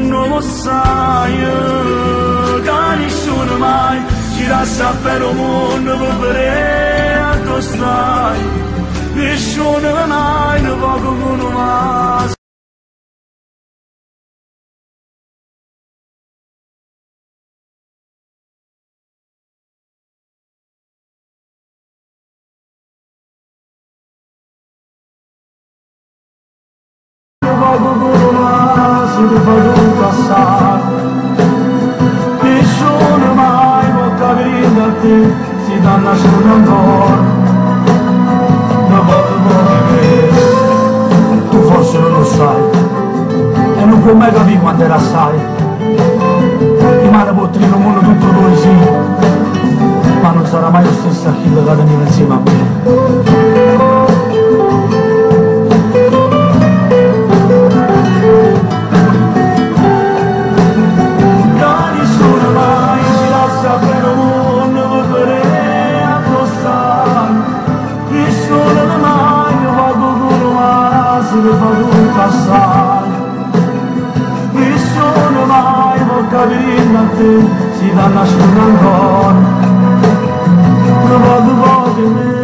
non lo sai, che nessuno mai ci dà sapere un mondo per vedere a tu stai, nessuno mai ne può conoscere. Si rifà tutto assai, nessuno mai può capire da te, si danna solo ancora, non voglio vedere, tu forse non lo sai, e non puoi mai capire quando era assai, rimane potrino un mondo tutto tuo sì, ma non sarà mai lo stesso a chi verrà venire insieme a me. Nessuno mai può capire da te, si danna solo ancora, non voglio che me